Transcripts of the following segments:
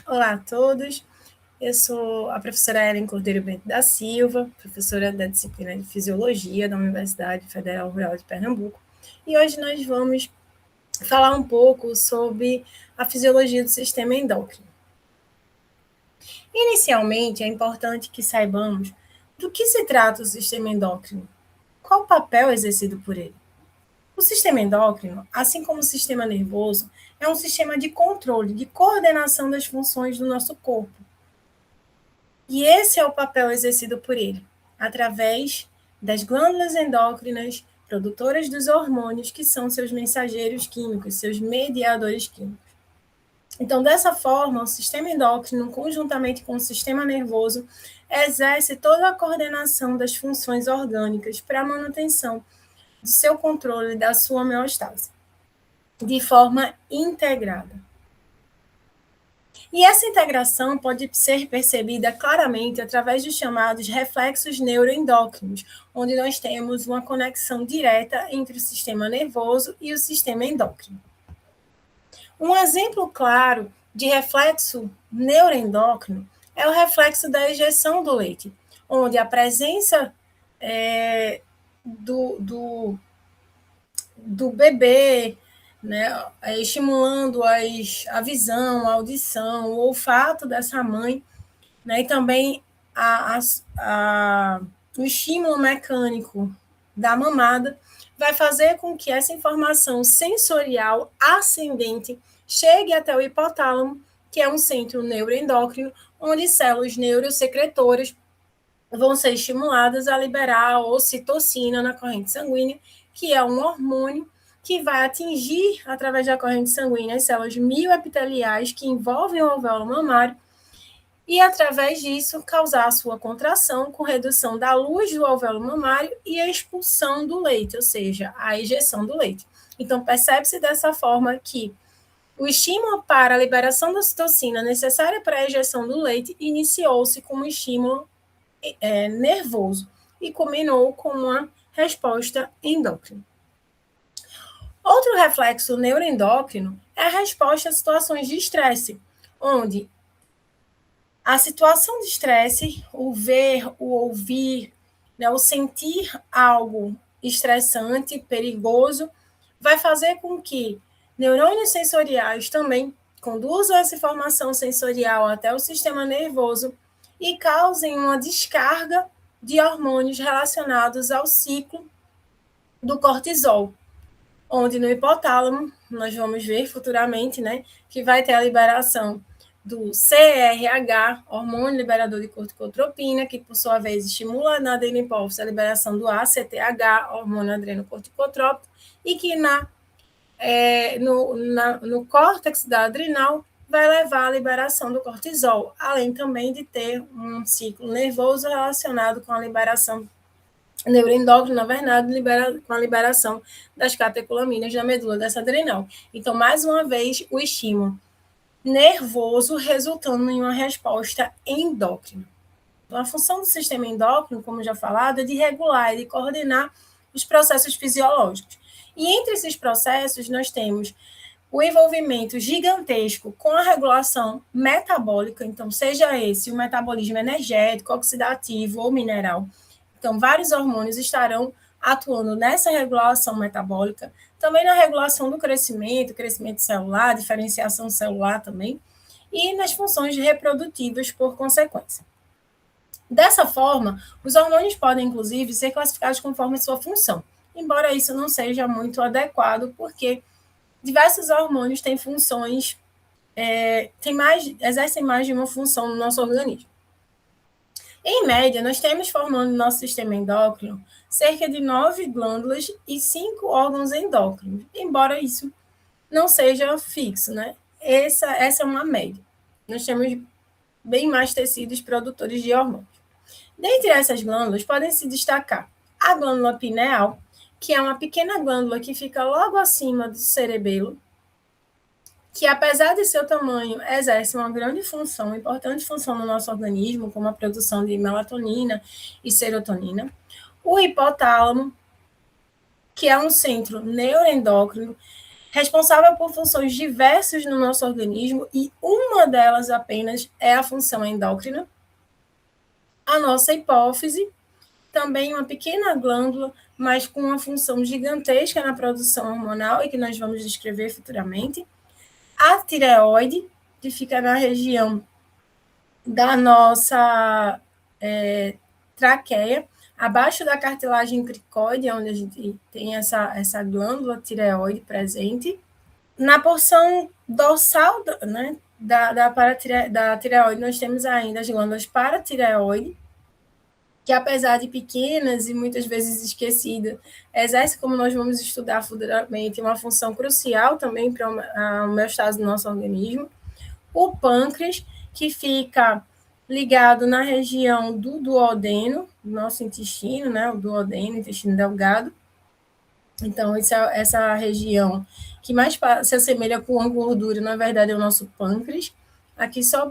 Olá a todos, eu sou a professora Ellen Cordeiro Bento da Silva, professora da disciplina de Fisiologia da Universidade Federal Rural de Pernambuco, e hoje nós vamos falar um pouco sobre a fisiologia do sistema endócrino. Inicialmente, é importante que saibamos do que se trata o sistema endócrino, qual o papel exercido por ele. O sistema endócrino, assim como o sistema nervoso, é um sistema de controle, de coordenação das funções do nosso corpo. E esse é o papel exercido por ele, através das glândulas endócrinas, produtoras dos hormônios, que são seus mensageiros químicos, seus mediadores químicos. Então, dessa forma, o sistema endócrino, conjuntamente com o sistema nervoso, exerce toda a coordenação das funções orgânicas para a manutenção do seu controle e da sua homeostase, de forma integrada. E essa integração pode ser percebida claramente através dos chamados reflexos neuroendócrinos, onde nós temos uma conexão direta entre o sistema nervoso e o sistema endócrino. Um exemplo claro de reflexo neuroendócrino é o reflexo da ejeção do leite, onde a presença do bebê, né, estimulando a visão, a audição, o olfato dessa mãe, né, e também o estímulo mecânico da mamada, vai fazer com que essa informação sensorial ascendente chegue até o hipotálamo, que é um centro neuroendócrino, onde células neurosecretoras vão ser estimuladas a liberar a ocitocina na corrente sanguínea, que é um hormônio que vai atingir, através da corrente sanguínea, as células mioepiteliais que envolvem o alvéolo mamário e, através disso, causar a sua contração com redução da luz do alvéolo mamário e a expulsão do leite, ou seja, a ejeção do leite. Então, percebe-se dessa forma que o estímulo para a liberação da ocitocina necessária para a ejeção do leite iniciou-se como estímulo nervoso e culminou com uma resposta endócrina. Outro reflexo neuroendócrino é a resposta a situações de estresse, onde a situação de estresse, o ver, o ouvir, né, o sentir algo estressante, perigoso, vai fazer com que neurônios sensoriais também conduzam essa informação sensorial até o sistema nervoso e causem uma descarga de hormônios relacionados ao ciclo do cortisol, onde no hipotálamo, nós vamos ver futuramente, né, que vai ter a liberação do CRH, hormônio liberador de corticotropina, que por sua vez estimula na adenopófise a liberação do ACTH, hormônio adrenocorticotrópico, e que no córtex da adrenal vai levar à liberação do cortisol, além também de ter um ciclo nervoso relacionado com a liberação neuroendócrino, na verdade, com a liberação das catecolaminas da medula dessa adrenal. Então, mais uma vez, o estímulo nervoso resultando em uma resposta endócrina. Então, a função do sistema endócrino, como já falado, é de regular e de coordenar os processos fisiológicos. E entre esses processos, nós temos o envolvimento gigantesco com a regulação metabólica, então, seja esse o metabolismo energético, oxidativo ou mineral. Então, vários hormônios estarão atuando nessa regulação metabólica, também na regulação do crescimento celular, diferenciação celular também, e nas funções reprodutivas por consequência. Dessa forma, os hormônios podem, inclusive, ser classificados conforme sua função, embora isso não seja muito adequado, porque diversos hormônios têm funções, exercem mais de uma função no nosso organismo. Em média, nós temos formando no nosso sistema endócrino cerca de 9 glândulas e 5 órgãos endócrinos, embora isso não seja fixo, né? Essa é uma média. Nós temos bem mais tecidos produtores de hormônios. Dentre essas glândulas, podem se destacar a glândula pineal, que é uma pequena glândula que fica logo acima do cerebelo, que, apesar de seu tamanho, exerce uma grande função, importante função no nosso organismo, como a produção de melatonina e serotonina. O hipotálamo, que é um centro neuroendócrino, responsável por funções diversas no nosso organismo, e uma delas apenas é a função endócrina. A nossa hipófise, também uma pequena glândula, mas com uma função gigantesca na produção hormonal e que nós vamos descrever futuramente. A tireoide, que fica na região da nossa traqueia, abaixo da cartilagem cricoide, onde a gente tem essa glândula tireoide presente. Na porção dorsal, né, da tireoide, nós temos ainda as glândulas paratireoide, que apesar de pequenas e muitas vezes esquecidas, exerce, como nós vamos estudar futuramente, uma função crucial também para a homeostase do nosso organismo. O pâncreas, que fica ligado na região do duodeno, do nosso intestino, né, o duodeno, intestino delgado. Então, essa região que mais se assemelha com a gordura, na verdade, é o nosso pâncreas. Aqui só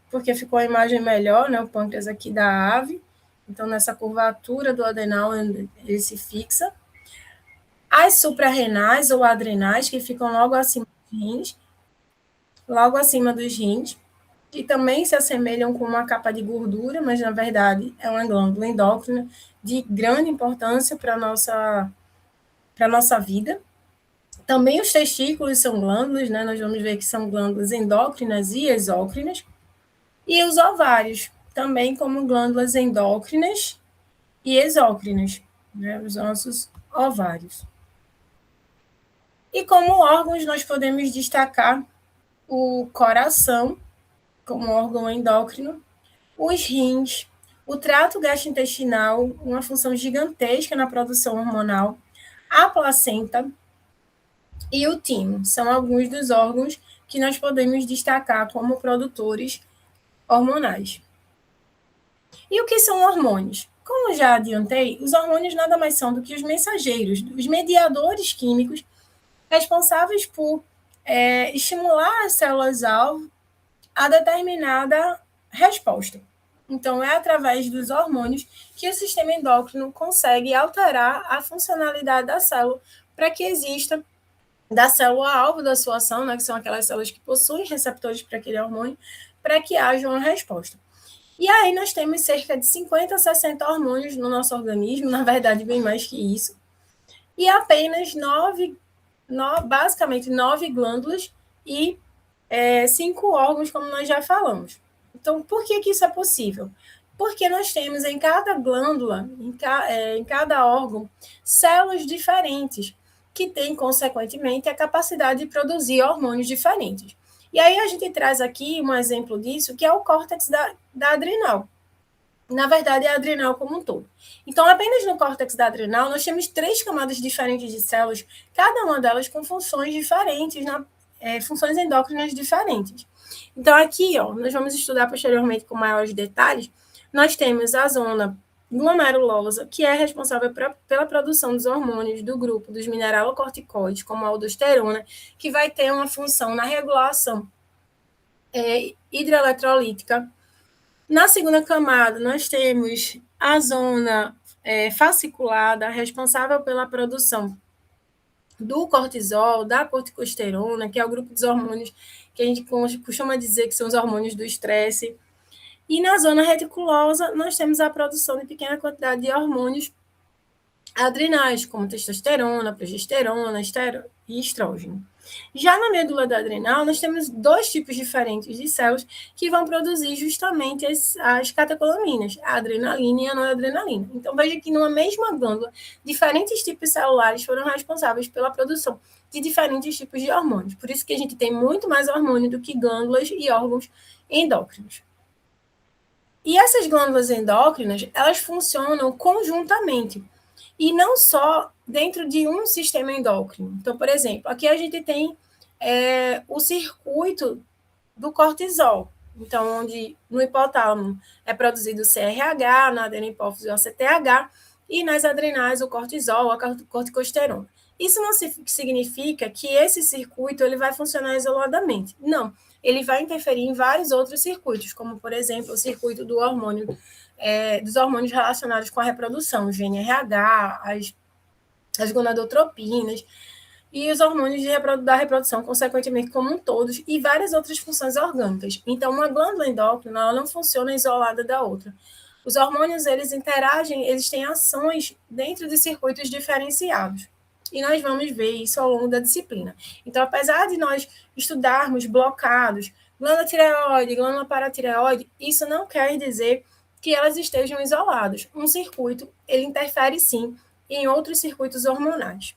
porque ficou a imagem melhor, né, o pâncreas aqui da ave. Então, nessa curvatura do adenal, ele se fixa. As suprarrenais ou adrenais, que ficam logo acima dos rins, que também se assemelham com uma capa de gordura, mas, na verdade, é uma glândula endócrina de grande importância para a nossa vida. Também os testículos são glândulas, né? Nós vamos ver que são glândulas endócrinas e exócrinas. E os ovários, também como glândulas endócrinas e exócrinas, né? Os nossos ovários. E como órgãos, nós podemos destacar o coração, como órgão endócrino, os rins, o trato gastrointestinal, uma função gigantesca na produção hormonal, a placenta e o timo. São alguns dos órgãos que nós podemos destacar como produtores hormonais. E o que são hormônios? Como já adiantei, os hormônios nada mais são do que os mensageiros, os mediadores químicos responsáveis por estimular as células-alvo a determinada resposta. Então, é através dos hormônios que o sistema endócrino consegue alterar a funcionalidade da célula para que exista da célula-alvo da sua ação, né, que são aquelas células que possuem receptores para aquele hormônio, para que haja uma resposta. E aí nós temos cerca de 50 a 60 hormônios no nosso organismo, na verdade, bem mais que isso, e apenas basicamente 9 glândulas e 5 órgãos, como nós já falamos. Então, por que isso é possível? Porque nós temos em cada glândula, em cada órgão, células diferentes, que têm, consequentemente, a capacidade de produzir hormônios diferentes. E aí a gente traz aqui um exemplo disso, que é o córtex da adrenal. Na verdade, é a adrenal como um todo. Então, apenas no córtex da adrenal, nós temos 3 camadas diferentes de células, cada uma delas com funções diferentes, funções endócrinas diferentes. Então, aqui, nós vamos estudar posteriormente com maiores detalhes. Nós temos a zona glomerulosa, que é responsável pela produção dos hormônios do grupo dos mineralocorticoides, como a aldosterona, que vai ter uma função na regulação hidroeletrolítica. Na segunda camada, nós temos a zona fasciculada, responsável pela produção do cortisol, da corticosterona, que é o grupo dos hormônios que a gente costuma dizer que são os hormônios do estresse. E na zona reticulosa, nós temos a produção de pequena quantidade de hormônios adrenais, como testosterona, progesterona e estrógeno. Já na medula da adrenal, nós temos 2 tipos diferentes de células que vão produzir justamente as catecolaminas, a adrenalina e a noradrenalina. Então, veja que numa mesma glândula, diferentes tipos celulares foram responsáveis pela produção de diferentes tipos de hormônios. Por isso que a gente tem muito mais hormônio do que glândulas e órgãos endócrinos. E essas glândulas endócrinas, elas funcionam conjuntamente, e não só dentro de um sistema endócrino. Então, por exemplo, aqui a gente tem o circuito do cortisol. Então, onde no hipotálamo é produzido o CRH, na adenopófise o ACTH, e nas adrenais o cortisol, a corticosterona. Isso não significa que esse circuito ele vai funcionar isoladamente. Não, ele vai interferir em vários outros circuitos, como, por exemplo, o circuito do hormônio, dos hormônios relacionados com a reprodução, o GnRH, as gonadotropinas, e os hormônios da reprodução, consequentemente, como um todo, e várias outras funções orgânicas. Então, uma glândula endócrina ela não funciona isolada da outra. Os hormônios, eles interagem, eles têm ações dentro de circuitos diferenciados. E nós vamos ver isso ao longo da disciplina. Então, apesar de nós estudarmos blocados, glândula tireoide, glândula paratireoide, isso não quer dizer que elas estejam isoladas. Um circuito, ele interfere sim em outros circuitos hormonais.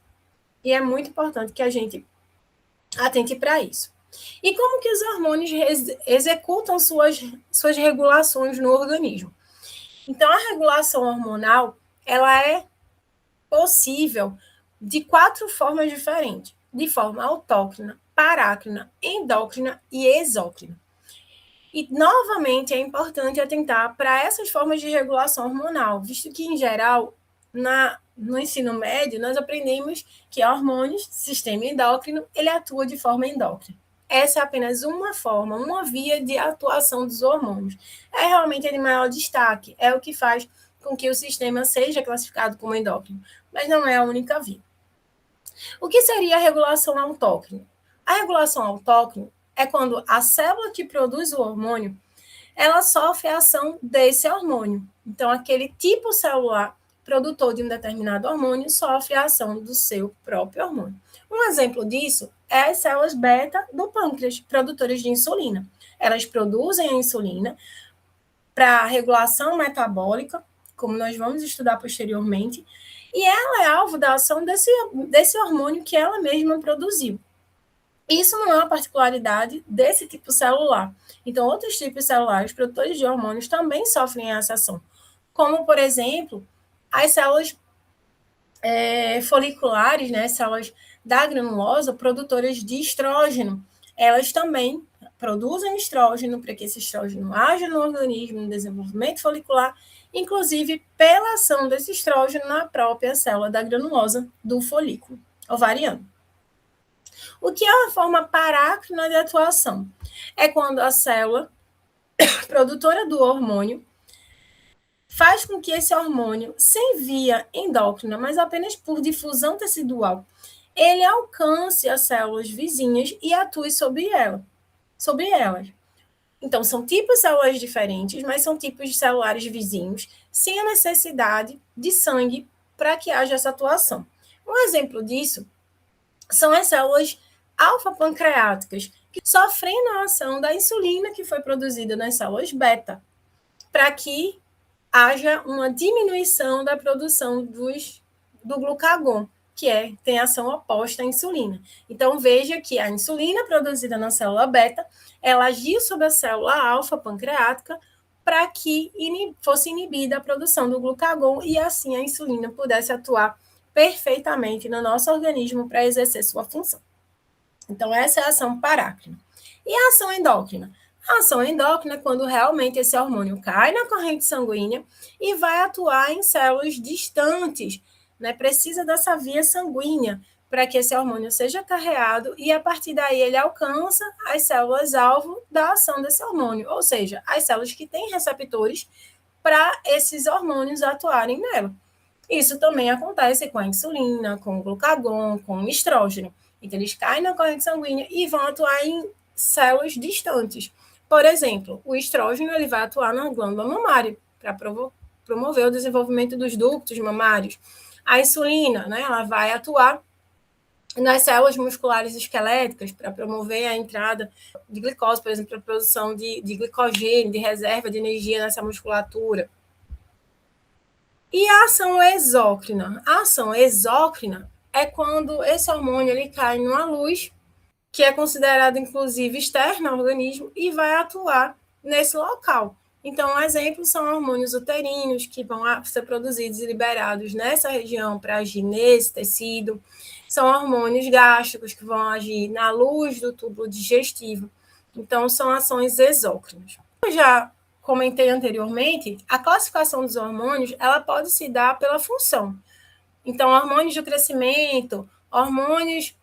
E é muito importante que a gente atente para isso. E como que os hormônios executam suas regulações no organismo? Então, a regulação hormonal, ela é possível de 4 formas diferentes, de forma autócrina, parácrina, endócrina e exócrina. E, novamente, é importante atentar para essas formas de regulação hormonal, visto que, em geral, no ensino médio, nós aprendemos que hormônios, sistema endócrino, ele atua de forma endócrina. Essa é apenas uma forma, uma via de atuação dos hormônios. É realmente de maior destaque, é o que faz com que o sistema seja classificado como endócrino, mas não é a única via. O que seria a regulação autócrina? A regulação autócrina é quando a célula que produz o hormônio, ela sofre a ação desse hormônio. Então, aquele tipo celular produtor de um determinado hormônio sofre a ação do seu próprio hormônio. Um exemplo disso é as células beta do pâncreas, produtoras de insulina. Elas produzem a insulina para regulação metabólica, como nós vamos estudar posteriormente, e ela é alvo da ação desse hormônio que ela mesma produziu. Isso não é uma particularidade desse tipo celular. Então, outros tipos celulares, produtores de hormônios, também sofrem essa ação. Como, por exemplo, as células foliculares, né, células da granulosa, produtoras de estrógeno. Elas também produzem estrógeno para que esse estrógeno haja no organismo, no desenvolvimento folicular, inclusive pela ação desse estrógeno na própria célula da granulosa do folículo ovariano. O que é uma forma parácrina de atuação? É quando a célula produtora do hormônio faz com que esse hormônio, sem via endócrina, mas apenas por difusão tecidual, ele alcance as células vizinhas e atue sobre elas. Então, são tipos celulares diferentes, mas são tipos celulares vizinhos, sem a necessidade de sangue para que haja essa atuação. Um exemplo disso são as células alfa-pancreáticas, que sofrem a ação da insulina que foi produzida nas células beta, para que haja uma diminuição da produção do glucagon, que tem ação oposta à insulina. Então, veja que a insulina produzida na célula beta, ela agiu sobre a célula alfa-pancreática para que fosse inibida a produção do glucagon e, assim, a insulina pudesse atuar perfeitamente no nosso organismo para exercer sua função. Então, essa é a ação parácrina. E a ação endócrina? A ação endócrina é quando realmente esse hormônio cai na corrente sanguínea e vai atuar em células distantes, né? Precisa dessa via sanguínea para que esse hormônio seja carreado e, a partir daí, ele alcança as células-alvo da ação desse hormônio, ou seja, as células que têm receptores para esses hormônios atuarem nela. Isso também acontece com a insulina, com o glucagon, com o estrógeno. Então, eles caem na corrente sanguínea e vão atuar em células distantes. Por exemplo, o estrógeno ele vai atuar na glândula mamária para promover o desenvolvimento dos ductos mamários. A insulina, né, ela vai atuar nas células musculares esqueléticas para promover a entrada de glicose, por exemplo, a produção de glicogênio, de reserva de energia nessa musculatura. E a ação exócrina? A ação exócrina é quando esse hormônio ele cai numa luz, que é considerada, inclusive, externa ao organismo, e vai atuar nesse local. Então, exemplos são hormônios uterinos, que vão ser produzidos e liberados nessa região para agir nesse tecido. São hormônios gástricos, que vão agir na luz do tubo digestivo. Então, são ações exócrinas. Eu já comentei anteriormente, a classificação dos hormônios ela pode se dar pela função. Então, hormônios do crescimento, hormônios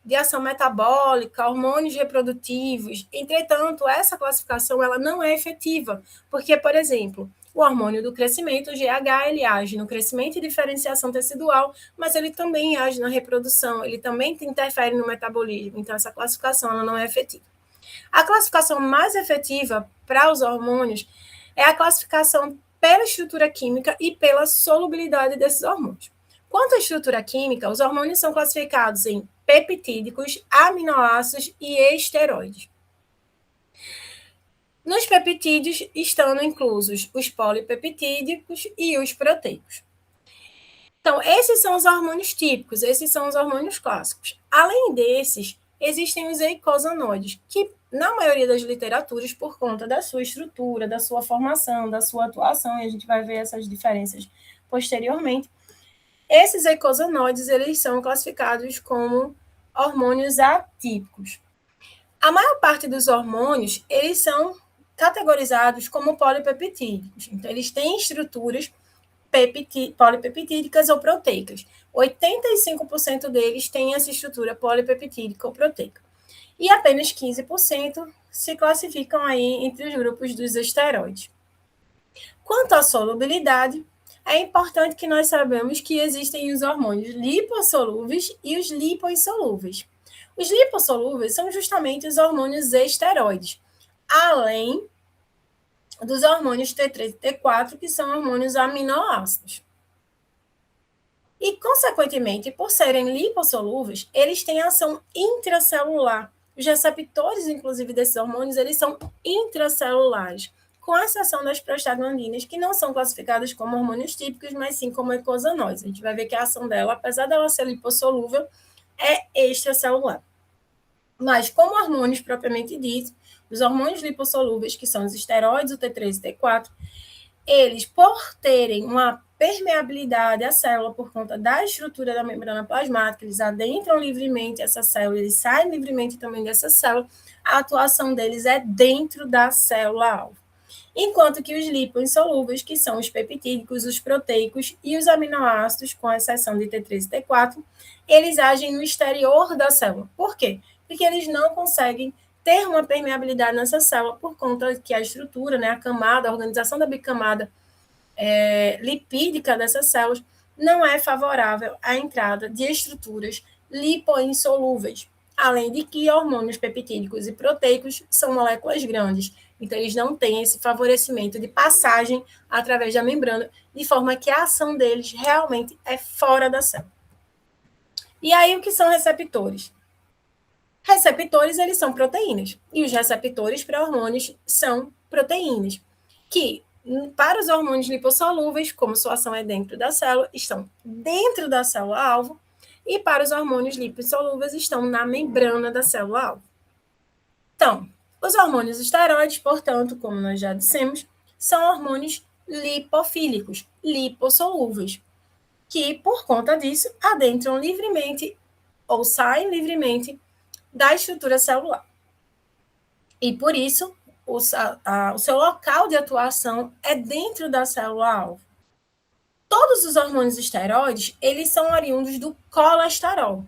de ação metabólica, hormônios reprodutivos. Entretanto, essa classificação ela não é efetiva, porque, por exemplo, o hormônio do crescimento, o GH, ele age no crescimento e diferenciação tecidual, mas ele também age na reprodução, ele também interfere no metabolismo. Então, essa classificação ela não é efetiva. A classificação mais efetiva para os hormônios é a classificação pela estrutura química e pela solubilidade desses hormônios. Quanto à estrutura química, os hormônios são classificados em peptídicos, aminoácidos e esteroides. Nos peptídeos estão inclusos os polipeptídicos e os proteicos. Então, esses são os hormônios típicos, esses são os hormônios clássicos. Além desses, existem os eicosanoides, que na maioria das literaturas, por conta da sua estrutura, da sua formação, da sua atuação, e a gente vai ver essas diferenças posteriormente, esses eicosanoides, eles são classificados como hormônios atípicos. A maior parte dos hormônios, eles são categorizados como polipeptídicos. Então, eles têm estruturas polipeptídicas ou proteicas. 85% deles têm essa estrutura polipeptídica ou proteica. E apenas 15% se classificam aí entre os grupos dos esteroides. Quanto à solubilidade, é importante que nós saibamos que existem os hormônios lipossolúveis e os lipoinsolúveis. Os lipossolúveis são justamente os hormônios esteroides, além dos hormônios T3 e T4, que são hormônios aminoácidos. E, consequentemente, por serem lipossolúveis, eles têm ação intracelular. Os receptores, inclusive, desses hormônios, eles são intracelulares, com exceção das prostaglandinas, que não são classificadas como hormônios típicos, mas sim como eicosanoides. A gente vai ver que a ação dela, apesar dela ser lipossolúvel, é extracelular. Mas, como hormônios propriamente ditos, os hormônios lipossolúveis, que são os esteroides, o T3 e o T4, eles, por terem uma permeabilidade à célula por conta da estrutura da membrana plasmática, eles adentram livremente essa célula, eles saem livremente também dessa célula, a atuação deles é dentro da célula-alvo. Enquanto que os lipoinsolúveis, que são os peptídicos, os proteicos e os aminoácidos, com exceção de T3 e T4, eles agem no exterior da célula. Por quê? Porque eles não conseguem ter uma permeabilidade nessa célula por conta que a estrutura, né, a camada, a organização da bicamada lipídica dessas células não é favorável à entrada de estruturas lipoinsolúveis. Além de que hormônios peptídicos e proteicos são moléculas grandes, então eles não têm esse favorecimento de passagem através da membrana, de forma que a ação deles realmente é fora da célula. E aí, o que são receptores? Receptores, eles são proteínas, e os receptores para hormônios são proteínas, que para os hormônios lipossolúveis, como sua ação é dentro da célula, estão dentro da célula-alvo, e para os hormônios lipossolúveis estão na membrana da célula-alvo. Então, os hormônios esteroides, portanto, como nós já dissemos, são hormônios lipofílicos, lipossolúveis, que, por conta disso, adentram livremente ou saem livremente da estrutura celular. E, por isso, o seu local de atuação é dentro da célula-alvo. Todos os hormônios esteroides, eles são oriundos do colesterol,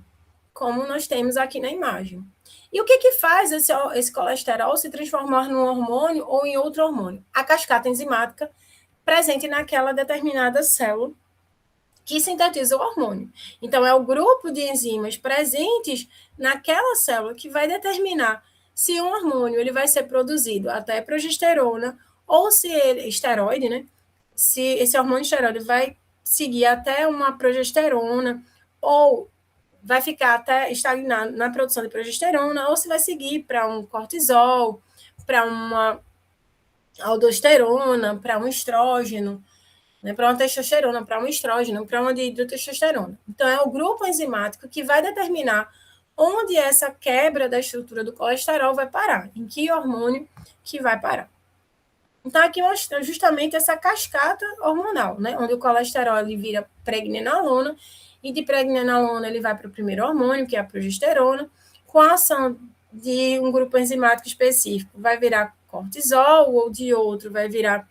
como nós temos aqui na imagem. E o que faz esse colesterol se transformar num hormônio ou em outro hormônio? A cascata enzimática presente naquela determinada célula que sintetiza o hormônio. Então, é o grupo de enzimas presentes naquela célula que vai determinar se um hormônio ele vai ser produzido até progesterona ou se ele, esteroide, né? Se esse hormônio esteroide vai seguir até uma progesterona ou vai ficar até estagnar na produção de progesterona ou se vai seguir para um cortisol, para uma aldosterona, para um estrógeno, né, para uma testosterona, para um estrógeno, para uma dihidrotestosterona. Então, é o grupo enzimático que vai determinar onde essa quebra da estrutura do colesterol vai parar, em que hormônio que vai parar. Então, aqui mostra justamente essa cascata hormonal, né, onde o colesterol ele vira pregnenolona, e de pregnenolona ele vai para o primeiro hormônio, que é a progesterona, com a ação de um grupo enzimático específico, vai virar cortisol, ou de outro vai virar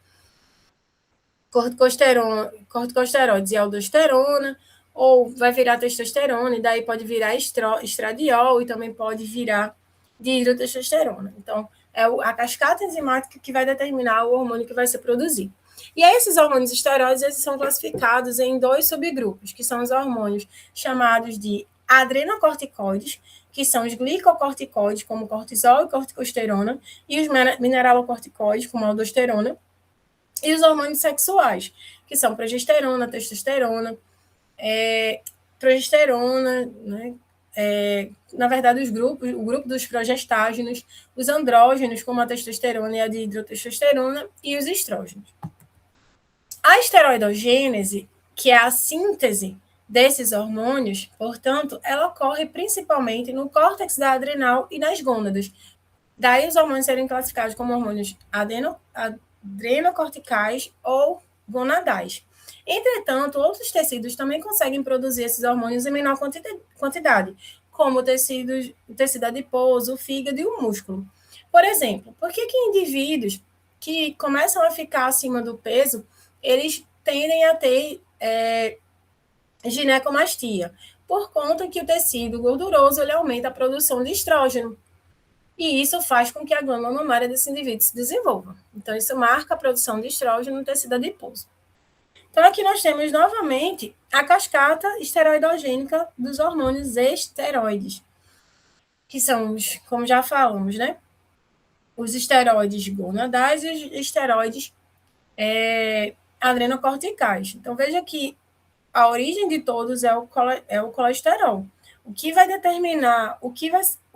corticosteroides e aldosterona, ou vai virar testosterona, e daí pode virar estradiol, e também pode virar dihidrotestosterona. Então, é a cascata enzimática que vai determinar o hormônio que vai ser produzido. E aí, esses hormônios esteroides, eles são classificados em 2 subgrupos, que são os hormônios chamados de adrenocorticoides, que são os glicocorticoides, como cortisol e corticosterona, e os mineralocorticoides, como a aldosterona, e os hormônios sexuais, que são progesterona, testosterona, progesterona, né? Na verdade, o grupo dos progestágenos, os andrógenos, como a testosterona e a dihidrotestosterona, e os estrógenos. A esteroidogênese, que é a síntese desses hormônios, portanto, ela ocorre principalmente no córtex da adrenal e nas gônadas. Daí os hormônios serem classificados como hormônios adrenocorticais ou gonadais. Entretanto, outros tecidos também conseguem produzir esses hormônios em menor quantidade, como o tecido adiposo, o fígado e o músculo. Por exemplo, por que indivíduos que começam a ficar acima do peso, eles tendem a ter ginecomastia? Por conta que o tecido gorduroso ele aumenta a produção de estrógeno. E isso faz com que a glândula mamária desse indivíduo se desenvolva. Então, isso marca a produção de estrógeno no tecido adiposo. Então, aqui nós temos novamente a cascata esteroidogênica dos hormônios esteroides, que são, como já falamos, né? Os esteroides gonadais e os esteroides adrenocorticais. Então, veja que a origem de todos é o colesterol. O que vai determinar o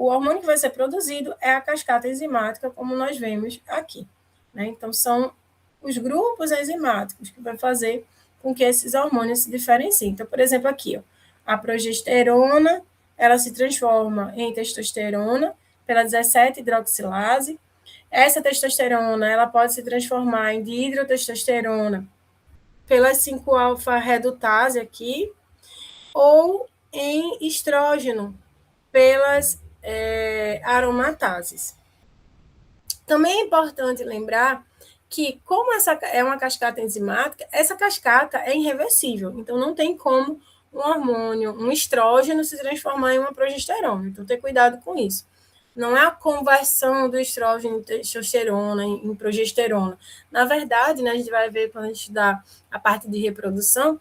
hormônio que vai ser produzido é a cascata enzimática, como nós vemos aqui. Né? Então, são os grupos enzimáticos que vai fazer com que esses hormônios se diferenciem. Então, por exemplo, aqui, ó, a progesterona, ela se transforma em testosterona pela 17-hidroxilase. Essa testosterona, ela pode se transformar em dihidrotestosterona pela 5-alfa-redutase aqui, ou em estrógeno pelas aromatases. Também é importante lembrar que, como essa é uma cascata enzimática, essa cascata é irreversível. Então, não tem como um hormônio, um estrógeno, se transformar em uma progesterona. Então, ter cuidado com isso. Não é a conversão do estrógeno em testosterona, em progesterona. Na verdade, né, a gente vai ver quando a gente estudar a parte de reprodução,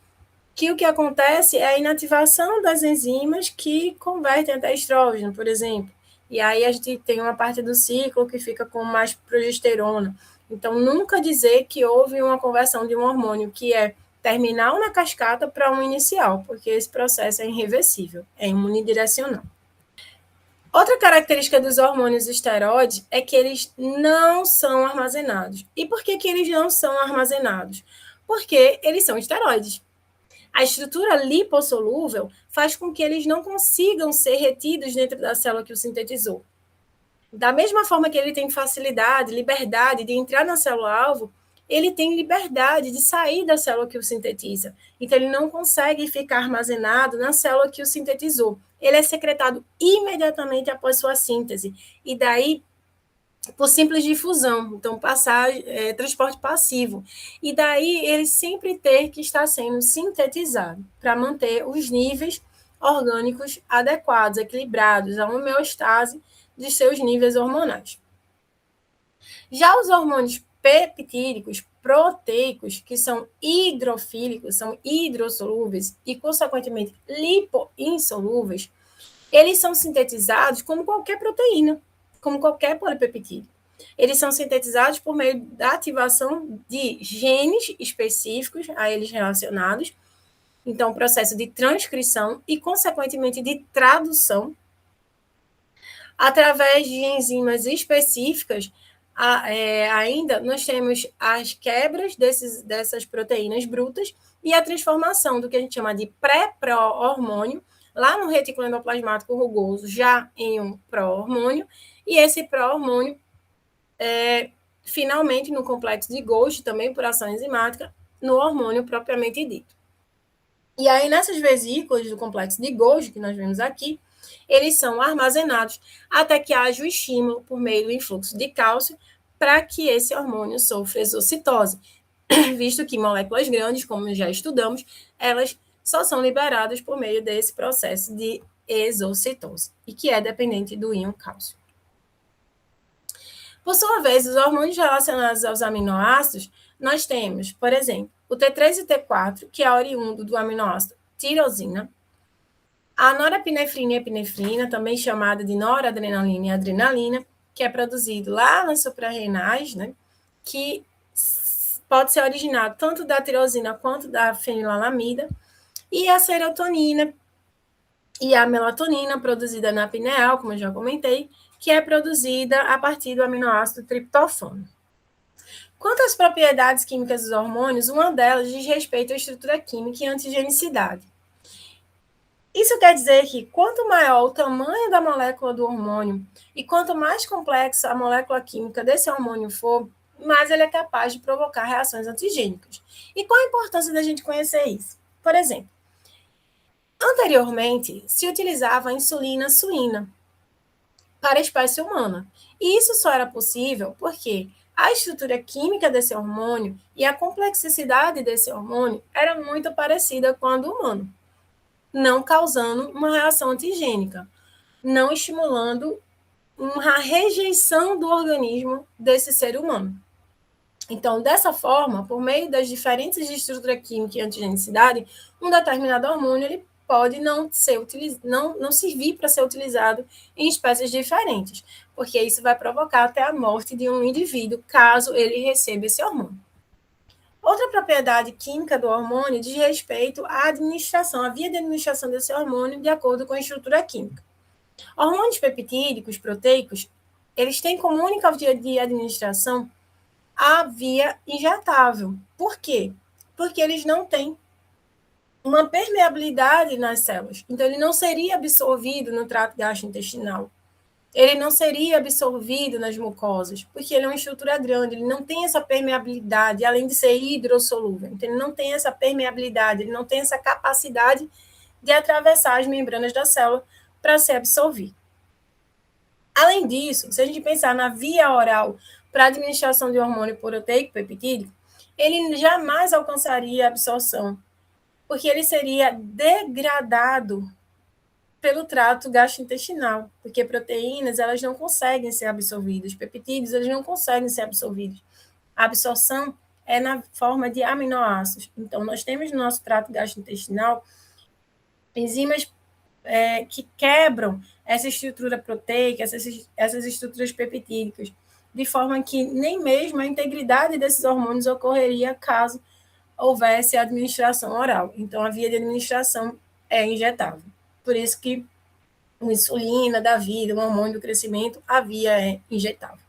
que o que acontece é a inativação das enzimas que convertem até estrógeno, por exemplo. E aí a gente tem uma parte do ciclo que fica com mais progesterona. Então, nunca dizer que houve uma conversão de um hormônio que é terminal na cascata para um inicial, porque esse processo é irreversível, é unidirecional. Outra característica dos hormônios esteroides é que eles não são armazenados. E por que eles não são armazenados? Porque eles são esteroides. A estrutura lipossolúvel faz com que eles não consigam ser retidos dentro da célula que o sintetizou. Da mesma forma que ele tem facilidade, liberdade de entrar na célula-alvo, ele tem liberdade de sair da célula que o sintetiza. Então, ele não consegue ficar armazenado na célula que o sintetizou. Ele é secretado imediatamente após sua síntese. E daí, por simples difusão, então transporte passivo. E daí ele sempre ter que estar sendo sintetizado para manter os níveis orgânicos adequados, equilibrados, a homeostase de seus níveis hormonais. Já os hormônios peptídicos, proteicos, que são hidrofílicos, são hidrossolúveis e, consequentemente, lipoinsolúveis, eles são sintetizados como qualquer proteína, como qualquer polipeptídeo. Eles são sintetizados por meio da ativação de genes específicos a eles relacionados, então, processo de transcrição e, consequentemente, de tradução, através de enzimas específicas. Ainda nós temos as quebras dessas proteínas brutas e a transformação do que a gente chama de pré-pró-hormônio, lá no retículo endoplasmático rugoso, já em um pró-hormônio, e esse pró-hormônio, finalmente, no complexo de Golgi, também por ação enzimática, no hormônio propriamente dito. E aí, nessas vesículas do complexo de Golgi, que nós vemos aqui, eles são armazenados até que haja o estímulo por meio do influxo de cálcio para que esse hormônio sofra exocitose, visto que moléculas grandes, como já estudamos, elas só são liberados por meio desse processo de exocitose, e que é dependente do íon cálcio. Por sua vez, os hormônios relacionados aos aminoácidos, nós temos, por exemplo, o T3 e T4, que é oriundo do aminoácido tirosina, a norepinefrina e epinefrina, também chamada de noradrenalina e adrenalina, que é produzido lá nas suprarrenais, né, que pode ser originado tanto da tirosina quanto da fenilalanina, e a serotonina e a melatonina, produzida na pineal, como eu já comentei, que é produzida a partir do aminoácido triptofano. Quanto às propriedades químicas dos hormônios, uma delas diz respeito à estrutura química e antigenicidade. Isso quer dizer que quanto maior o tamanho da molécula do hormônio e quanto mais complexa a molécula química desse hormônio for, mais ele é capaz de provocar reações antigênicas. E qual a importância da gente conhecer isso? Por exemplo, anteriormente se utilizava a insulina suína para a espécie humana. E isso só era possível porque a estrutura química desse hormônio e a complexidade desse hormônio era muito parecida com a do humano, não causando uma reação antigênica, não estimulando uma rejeição do organismo desse ser humano. Então, dessa forma, por meio das diferenças de estrutura química e antigenicidade, um determinado hormônio ele pode não servir para ser utilizado em espécies diferentes, porque isso vai provocar até a morte de um indivíduo, caso ele receba esse hormônio. Outra propriedade química do hormônio diz respeito à administração, à via de administração desse hormônio de acordo com a estrutura química. Hormônios peptídicos, proteicos, eles têm como única via de administração a via injetável. Por quê? Porque eles não têm uma permeabilidade nas células. Então, ele não seria absorvido no trato gastrointestinal. Ele não seria absorvido nas mucosas, porque ele é uma estrutura grande, ele não tem essa permeabilidade, além de ser hidrossolúvel. Então, ele não tem essa permeabilidade, ele não tem essa capacidade de atravessar as membranas da célula para ser absorvido. Além disso, se a gente pensar na via oral para a administração de hormônio proteico peptídico, ele jamais alcançaria a absorção, porque ele seria degradado pelo trato gastrointestinal, porque proteínas elas não conseguem ser absorvidas, peptídeos eles não conseguem ser absorvidos. A absorção é na forma de aminoácidos. Então, nós temos no nosso trato gastrointestinal enzimas que quebram essa estrutura proteica, essas estruturas peptídicas, de forma que nem mesmo a integridade desses hormônios ocorreria caso houvesse administração oral. Então, a via de administração é injetável. Por isso que a insulina da vida, o hormônio do crescimento, a via é injetável.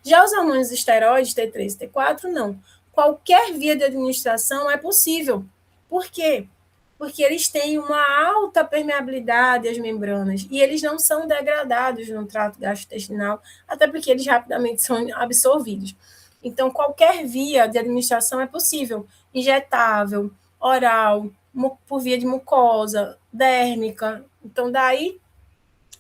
Já os hormônios esteroides, T3 e T4, não. Qualquer via de administração é possível. Por quê? Porque eles têm uma alta permeabilidade às membranas e eles não são degradados no trato gastrointestinal, até porque eles rapidamente são absorvidos. Então, qualquer via de administração é possível, injetável, oral, por via de mucosa, dérmica. Então, daí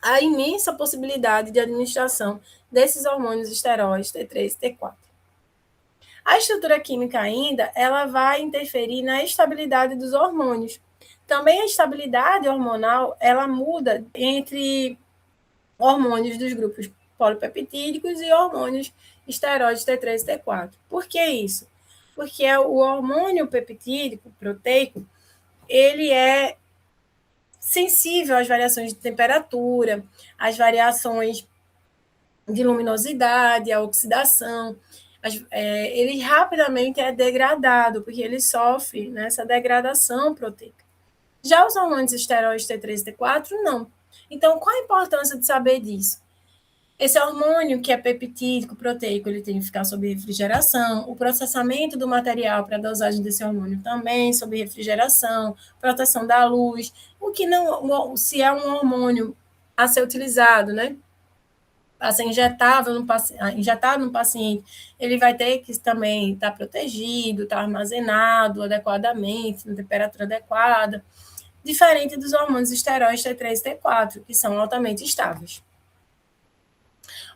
a imensa possibilidade de administração desses hormônios esteroides T3 e T4. A estrutura química ainda, ela vai interferir na estabilidade dos hormônios. Também a estabilidade hormonal, ela muda entre hormônios dos grupos polipeptídicos e hormônios esteroides T3 e T4. Por que isso? Porque o hormônio peptídico, proteico, ele é sensível às variações de temperatura, às variações de luminosidade, à oxidação. Ele rapidamente é degradado, porque ele sofre nessa degradação proteica. Já os hormônios esteroides T3 e T4, não. Então, qual a importância de saber disso? Esse hormônio, que é peptídico, proteico, ele tem que ficar sob refrigeração. O processamento do material para a dosagem desse hormônio também sob refrigeração, proteção da luz. O que não, se é um hormônio a ser utilizado, né? A ser injetado no paciente, ele vai ter que também estar protegido, estar armazenado adequadamente, na temperatura adequada, diferente dos hormônios esteroides T3 e T4, que são altamente estáveis.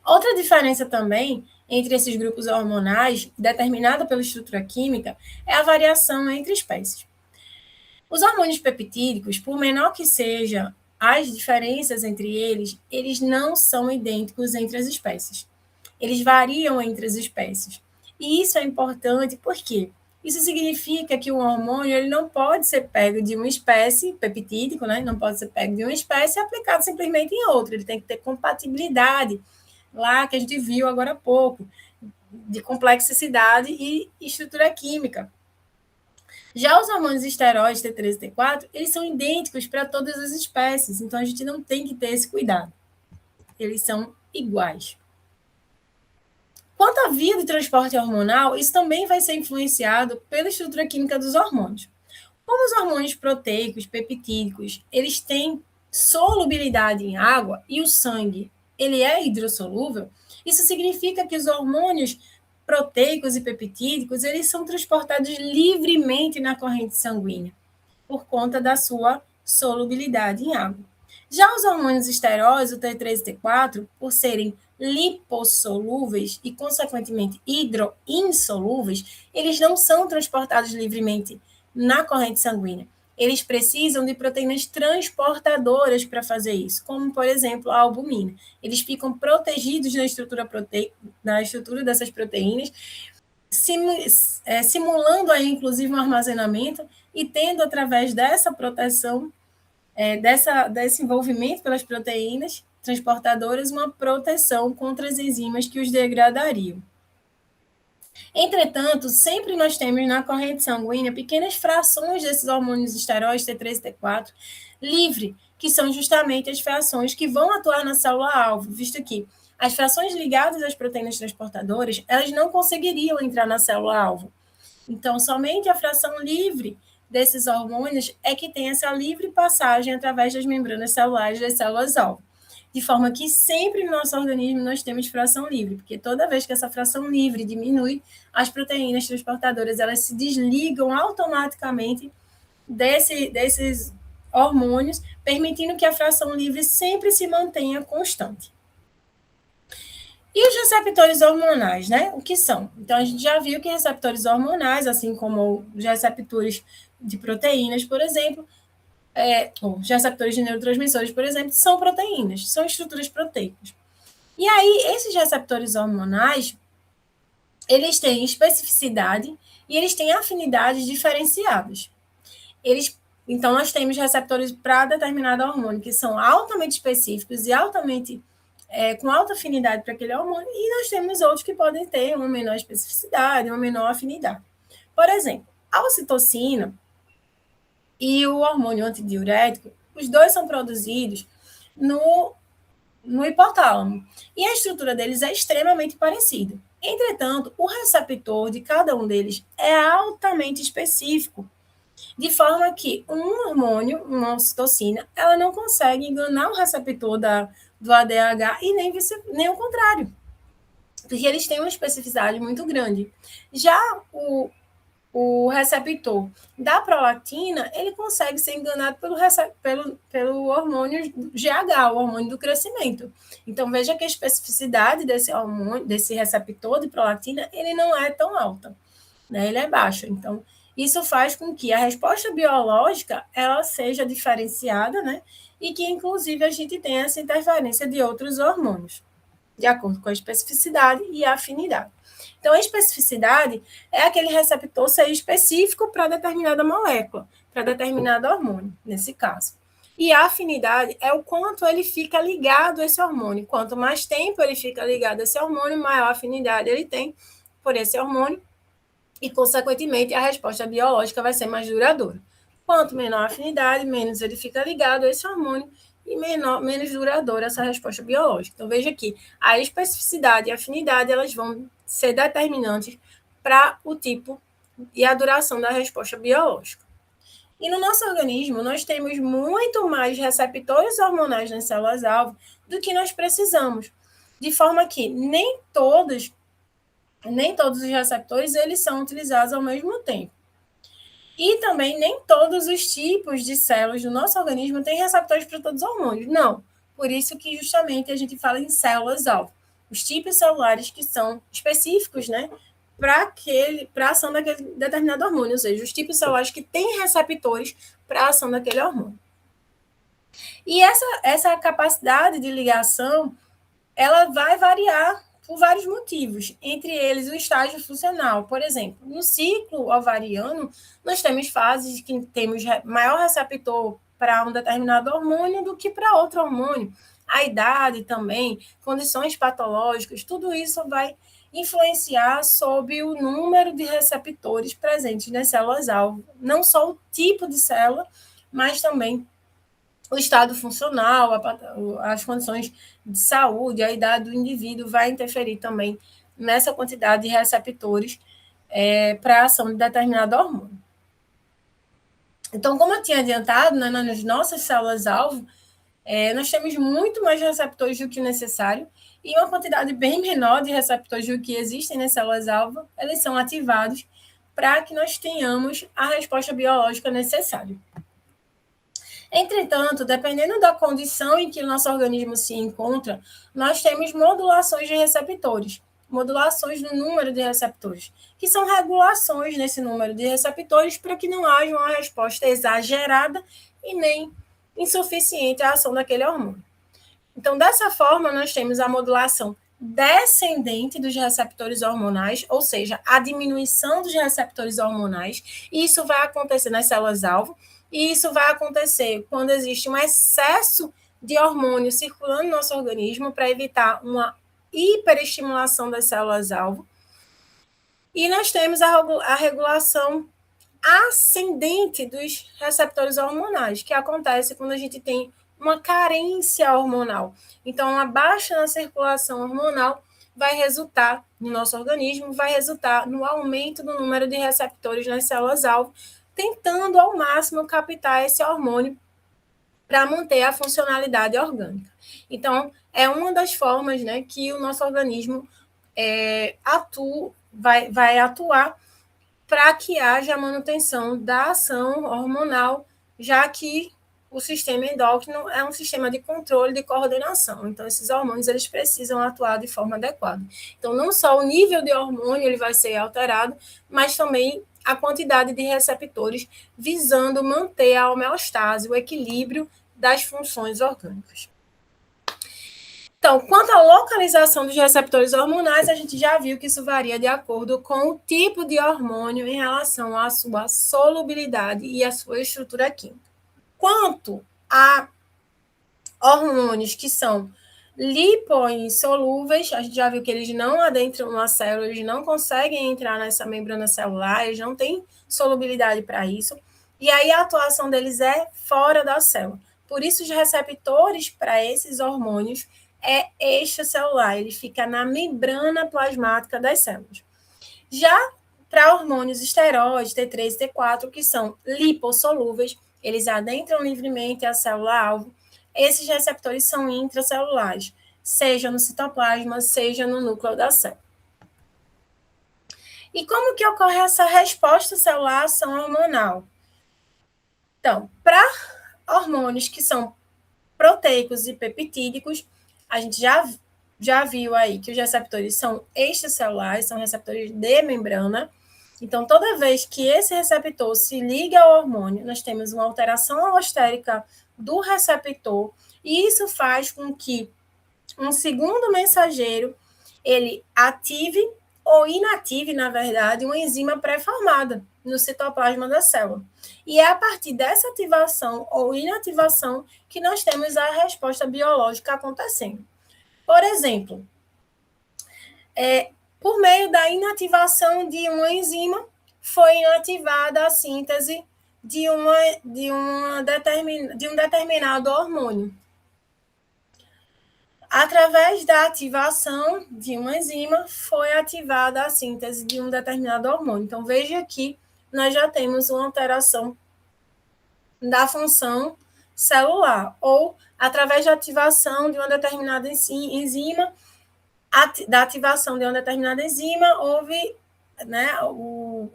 Outra diferença também entre esses grupos hormonais, determinada pela estrutura química, é a variação entre espécies. Os hormônios peptídicos, por menor que seja as diferenças entre eles, eles não são idênticos entre as espécies. Eles variam entre as espécies. E isso é importante porque isso significa que o hormônio ele não pode ser pego de uma espécie, peptídico, né? Não pode ser pego de uma espécie e aplicado simplesmente em outra. Ele tem que ter compatibilidade, lá que a gente viu agora há pouco, de complexidade e estrutura química. Já os hormônios esteroides T3 e T4, eles são idênticos para todas as espécies, então a gente não tem que ter esse cuidado. Eles são iguais. Quanto à via de transporte hormonal, isso também vai ser influenciado pela estrutura química dos hormônios. Como os hormônios proteicos, peptídicos, eles têm solubilidade em água e o sangue ele é hidrossolúvel, isso significa que os hormônios proteicos e peptídicos eles são transportados livremente na corrente sanguínea por conta da sua solubilidade em água. Já os hormônios esteroides, o T3 e T4, por serem lipossolúveis e, consequentemente, hidroinsolúveis, eles não são transportados livremente na corrente sanguínea. Eles precisam de proteínas transportadoras para fazer isso, como, por exemplo, a albumina. Eles ficam protegidos na estrutura dessas proteínas, simulando aí, inclusive, um armazenamento e tendo, através dessa proteção, desse envolvimento pelas proteínas transportadoras, uma proteção contra as enzimas que os degradariam. Entretanto, sempre nós temos na corrente sanguínea pequenas frações desses hormônios esteroides T3 e T4 livre, que são justamente as frações que vão atuar na célula-alvo, visto que as frações ligadas às proteínas transportadoras, elas não conseguiriam entrar na célula-alvo. Então, somente a fração livre desses hormônios é que tem essa livre passagem através das membranas celulares das células-alvo. De forma que sempre no nosso organismo nós temos fração livre, porque toda vez que essa fração livre diminui, as proteínas transportadoras elas se desligam automaticamente desses hormônios, permitindo que a fração livre sempre se mantenha constante. E os receptores hormonais, né? O que são? Então, a gente já viu que receptores hormonais, assim como os receptores de proteínas, por exemplo, os receptores de neurotransmissores, por exemplo, são proteínas, são estruturas proteicas. E aí, esses receptores hormonais, eles têm especificidade e eles têm afinidades diferenciadas. Então, nós temos receptores para determinado hormônio que são altamente específicos e altamente com alta afinidade para aquele hormônio, e nós temos outros que podem ter uma menor especificidade, uma menor afinidade. Por exemplo, a ocitocina e o hormônio antidiurético, os dois são produzidos no hipotálamo, e a estrutura deles é extremamente parecida. Entretanto, o receptor de cada um deles é altamente específico, de forma que um hormônio, uma ocitocina, ela não consegue enganar o receptor do ADH e nem o contrário, porque eles têm uma especificidade muito grande. Já o receptor da prolactina, ele consegue ser enganado pelo hormônio GH, o hormônio do crescimento. Então, veja que a especificidade desse hormônio, desse receptor de prolactina, ele não é tão alta, né? Ele é baixo. Então, isso faz com que a resposta biológica ela seja diferenciada, né? E que, inclusive, a gente tenha essa interferência de outros hormônios, de acordo com a especificidade e a afinidade. Então, a especificidade é aquele receptor ser específico para determinada molécula, para determinado hormônio, nesse caso. E a afinidade é o quanto ele fica ligado a esse hormônio. Quanto mais tempo ele fica ligado a esse hormônio, maior afinidade ele tem por esse hormônio e, consequentemente, a resposta biológica vai ser mais duradoura. Quanto menor a afinidade, menos ele fica ligado a esse hormônio e menos duradoura essa resposta biológica. Então, veja que a especificidade e a afinidade elas vão ser determinantes para o tipo e a duração da resposta biológica. E no nosso organismo, nós temos muito mais receptores hormonais nas células-alvo do que nós precisamos, de forma que nem todos os receptores eles são utilizados ao mesmo tempo. E também nem todos os tipos de células do nosso organismo têm receptores para todos os hormônios. Não. Por isso que justamente a gente fala em células-alvo. Os tipos celulares que são específicos, né, para a ação daquele determinado hormônio, ou seja, os tipos celulares que têm receptores para a ação daquele hormônio. E essa capacidade de ligação, ela vai variar por vários motivos, entre eles o estágio funcional. Por exemplo, no ciclo ovariano, nós temos fases que temos maior receptor para um determinado hormônio do que para outro hormônio. A idade também, condições patológicas, tudo isso vai influenciar sobre o número de receptores presentes nas células-alvo. Não só o tipo de célula, mas também o estado funcional, as condições de saúde, a idade do indivíduo vai interferir também nessa quantidade de receptores para a ação de determinado hormônio. Então, como eu tinha adiantado, né, nas nossas células-alvo, nós temos muito mais receptores do que necessário e uma quantidade bem menor de receptores do que existem nas células-alvo, eles são ativados para que nós tenhamos a resposta biológica necessária. Entretanto, dependendo da condição em que o nosso organismo se encontra, nós temos modulações de receptores, modulações no número de receptores, que são regulações nesse número de receptores para que não haja uma resposta exagerada e nem insuficiente à ação daquele hormônio. Então, dessa forma, nós temos a modulação descendente dos receptores hormonais, ou seja, a diminuição dos receptores hormonais, e isso vai acontecer nas células-alvo, e isso vai acontecer quando existe um excesso de hormônio circulando no nosso organismo para evitar uma hiperestimulação das células-alvo. E nós temos a regulação ascendente dos receptores hormonais, que acontece quando a gente tem uma carência hormonal. Então, uma baixa na circulação hormonal vai resultar no nosso organismo, vai resultar no aumento do número de receptores nas células-alvo, tentando ao máximo captar esse hormônio para manter a funcionalidade orgânica. Então, é uma das formas, né, que o nosso organismo vai atuar para que haja a manutenção da ação hormonal, já que o sistema endócrino é um sistema de controle, de coordenação. Então, esses hormônios eles precisam atuar de forma adequada. Então, não só o nível de hormônio ele vai ser alterado, mas também a quantidade de receptores, visando manter a homeostase, o equilíbrio das funções orgânicas. Então, quanto à localização dos receptores hormonais, a gente já viu que isso varia de acordo com o tipo de hormônio em relação à sua solubilidade e à sua estrutura química. Quanto a hormônios que são lipoinsolúveis, a gente já viu que eles não adentram uma célula, eles não conseguem entrar nessa membrana celular, eles não têm solubilidade para isso, e aí a atuação deles é fora da célula. Por isso, os receptores para esses hormônios é extracelular, ele fica na membrana plasmática das células. Já para hormônios esteroides, T3 e T4, que são lipossolúveis, eles adentram livremente a célula-alvo. Esses receptores são intracelulares, seja no citoplasma, seja no núcleo da célula. E como que ocorre essa resposta celular à ação hormonal? Então, para hormônios que são proteicos e peptídicos, a gente já viu aí que os receptores são extracelulares, são receptores de membrana. Então, toda vez que esse receptor se liga ao hormônio, nós temos uma alteração alostérica do receptor, e isso faz com que um segundo mensageiro ele ative ou inative, na verdade, uma enzima pré-formada no citoplasma da célula. E é a partir dessa ativação ou inativação que nós temos a resposta biológica acontecendo. Por exemplo, por meio da inativação de uma enzima, foi inativada a síntese de um determinado hormônio. Através da ativação de uma enzima, foi ativada a síntese de um determinado hormônio. Então, veja que nós já temos uma alteração da função celular, ou através da ativação de uma determinada enzima, da ativação de uma determinada enzima, houve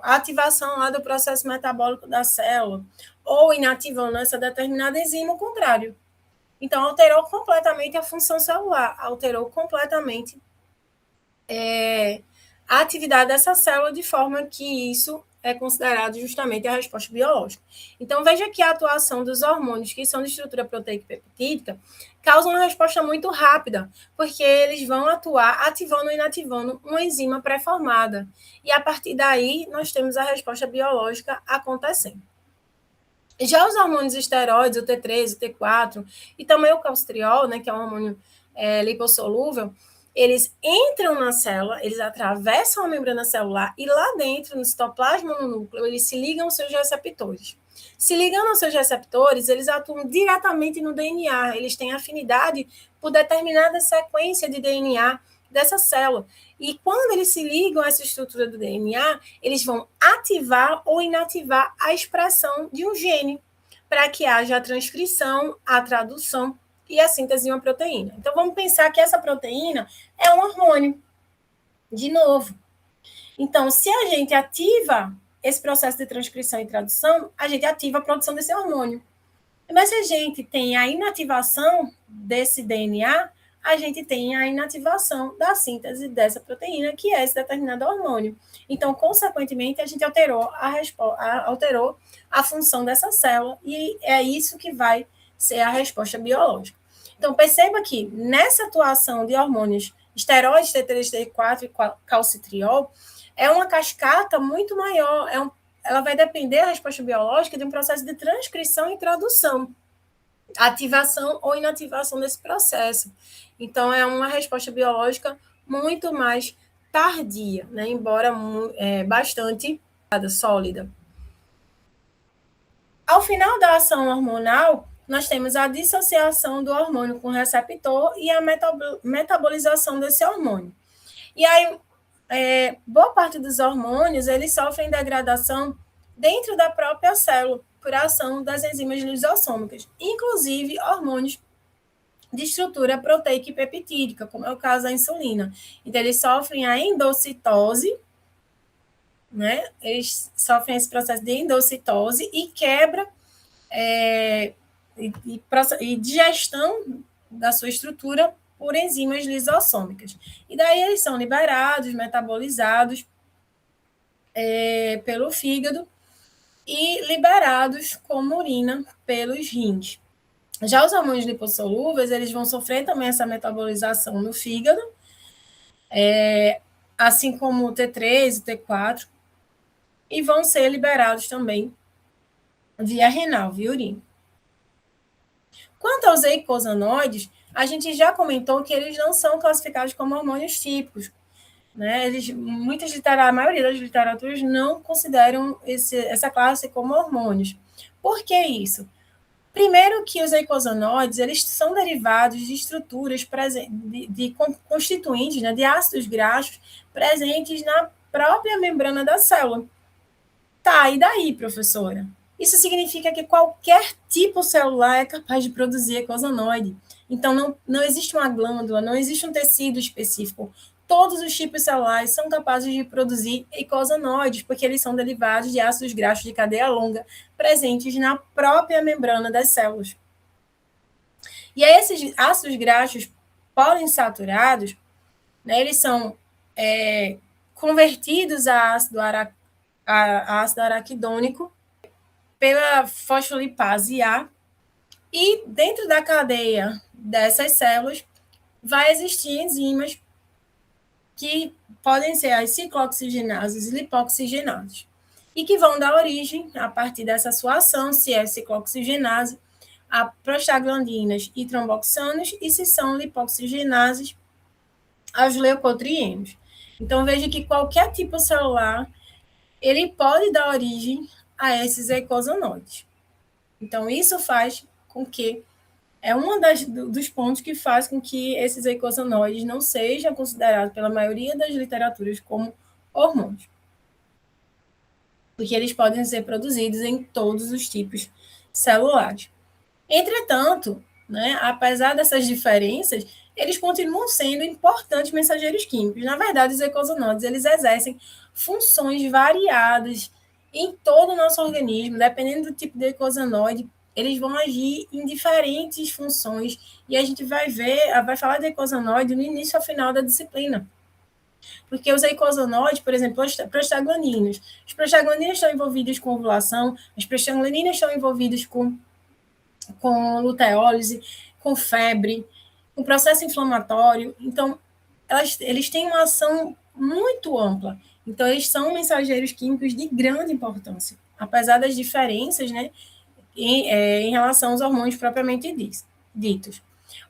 a ativação lá do processo metabólico da célula, ou inativando essa determinada enzima, o contrário. Então, alterou completamente a função celular, alterou completamente a atividade dessa célula de forma que isso é considerado justamente a resposta biológica. Então, veja que a atuação dos hormônios, que são de estrutura proteica e peptídica, causa uma resposta muito rápida, porque eles vão atuar ativando e inativando uma enzima pré-formada. E, a partir daí, nós temos a resposta biológica acontecendo. Já os hormônios esteroides, o T3, o T4, e também o calcitriol, né, que é um hormônio lipossolúvel, eles entram na célula, eles atravessam a membrana celular e lá dentro, no citoplasma, no núcleo, eles se ligam aos seus receptores. Se ligando aos seus receptores, eles atuam diretamente no DNA, eles têm afinidade por determinada sequência de DNA dessa célula. E quando eles se ligam a essa estrutura do DNA, eles vão ativar ou inativar a expressão de um gene, para que haja a transcrição, a tradução e a síntese de uma proteína. Então, vamos pensar que essa proteína é um hormônio, de novo. Então, se a gente ativa esse processo de transcrição e tradução, a gente ativa a produção desse hormônio. Mas se a gente tem a inativação desse DNA, a gente tem a inativação da síntese dessa proteína, que é esse determinado hormônio. Então, consequentemente, a gente alterou a função dessa célula, e é isso que vai ser a resposta biológica. Então, perceba que nessa atuação de hormônios esteroides, T3, T4 e calcitriol, é uma cascata muito maior, ela vai depender da resposta biológica de um processo de transcrição e tradução, ativação ou inativação desse processo. Então, é uma resposta biológica muito mais tardia, né? Embora bastante sólida. Ao final da ação hormonal, nós temos a dissociação do hormônio com o receptor e a metabolização desse hormônio. E aí, boa parte dos hormônios, eles sofrem degradação dentro da própria célula, por ação das enzimas lisossômicas, inclusive hormônios de estrutura proteica e peptídica, como é o caso da insulina. Então, eles sofrem a endocitose, né? Eles sofrem esse processo de endocitose e quebra e digestão da sua estrutura por enzimas lisossômicas. E daí eles são liberados, metabolizados pelo fígado e liberados como urina pelos rins. Já os hormônios lipossolúveis, eles vão sofrer também essa metabolização no fígado, assim como o T3 e o T4, e vão ser liberados também via renal, via urina. Quanto aos eicosanoides, a gente já comentou que eles não são classificados como hormônios típicos, né? A maioria das literaturas não consideram essa classe como hormônios. Por que isso? Primeiro que os eicosanoides, eles são derivados de estruturas de constituintes, né, de ácidos graxos presentes na própria membrana da célula. Tá, e daí, professora? Isso significa que qualquer tipo celular é capaz de produzir eicosanoide. Então, não existe uma glândula, não existe um tecido específico. Todos os tipos celulares são capazes de produzir eicosanoides, porque eles são derivados de ácidos graxos de cadeia longa, presentes na própria membrana das células. E aí, esses ácidos graxos poliinsaturados, né, eles são convertidos a ácido araquidônico pela fosfolipase A, e dentro da cadeia dessas células vai existir enzimas que podem ser as ciclooxigenases e lipoxigenases, e que vão dar origem, a partir dessa sua ação, se é ciclooxigenase, a prostaglandinas e tromboxanos, e se são lipoxigenases, aos leucotrienos. Então, veja que qualquer tipo celular, ele pode dar origem a esses eicosanoides. Então, isso faz com que dos pontos que faz com que esses eicosanoides não sejam considerados pela maioria das literaturas como hormônios, porque eles podem ser produzidos em todos os tipos celulares. Entretanto, né, apesar dessas diferenças, eles continuam sendo importantes mensageiros químicos. Na verdade, os eicosanoides, eles exercem funções variadas em todo o nosso organismo, dependendo do tipo de eicosanoide, eles vão agir em diferentes funções, e a gente vai falar de eicosanoide no início ao final da disciplina. Porque os eicosanoides, por exemplo, prostaglandinas. As prostaglandinas estão envolvidas com ovulação, as prostaglandinas estão envolvidas com luteólise, com febre, com processo inflamatório. Então, eles têm uma ação muito ampla. Então, eles são mensageiros químicos de grande importância, apesar das diferenças, né, em relação aos hormônios propriamente ditos.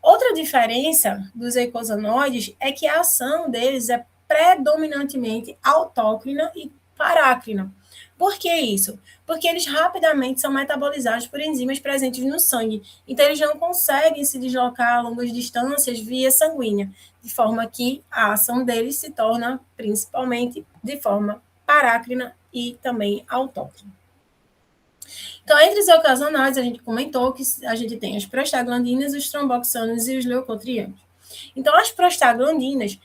Outra diferença dos eicosanoides é que a ação deles é predominantemente autócrina e parácrina. Por que isso? Porque eles rapidamente são metabolizados por enzimas presentes no sangue. Então, eles não conseguem se deslocar a longas distâncias via sanguínea, de forma que a ação deles se torna principalmente de forma parácrina e também autócrina. Então, entre os eicosanoides, a gente comentou que a gente tem as prostaglandinas, os tromboxanos e os leucotrienos. Então, as prostaglandinas